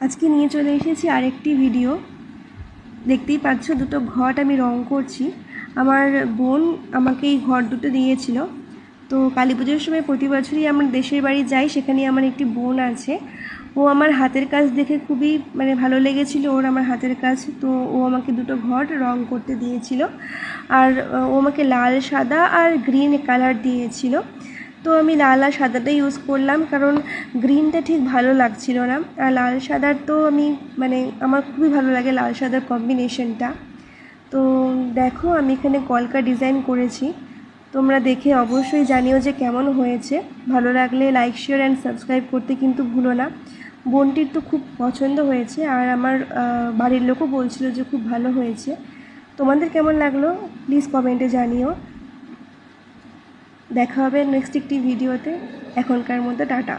আজকে নিয়ে চলে এসেছি আরেকটি ভিডিও। দেখতেই পাচ্ছ দুটো ঘট আমি রং করছি। আমার বোন আমাকে এই ঘট দুটো দিয়েছিল। তো কালী পুজোর সময় প্রতি বছরই আমার দেশের বাড়ি যাই, সেখানে আমার একটি বোন আছে। ও আমার হাতের কাজ দেখে খুবই ভালো লেগেছিল ওর আমার হাতের কাজ। তো ও আমাকে দুটো ঘট রং করতে দিয়েছিল, আর ও আমাকে লাল, সাদা আর গ্রিন কালার দিয়েছিল। তো আমি লাল আর সাদাটা ইউজ করলাম, কারণ গ্রিনটা ঠিক ভালো লাগছিল না। আর লাল সাদার তো আমি আমার খুবই ভালো লাগে লাল সাদার কম্বিনেশনটা। তো দেখো আমি এখানে কলকা ডিজাইন করেছি। তোমরা দেখে অবশ্যই জানিও যে কেমন হয়েছে। ভালো লাগলে লাইক, শেয়ার অ্যান্ড সাবস্ক্রাইব করতে কিন্তু ভুলো না। বোনটির তো খুব পছন্দ হয়েছে, আর আমার বাড়ির লোকও বলছিল যে খুব ভালো হয়েছে। তোমাদের কেমন লাগলো প্লিজ কমেন্টে জানিও। দেখা হবে নেক্সট একটি ভিডিওতে। এখনকার মধ্যে টাটা।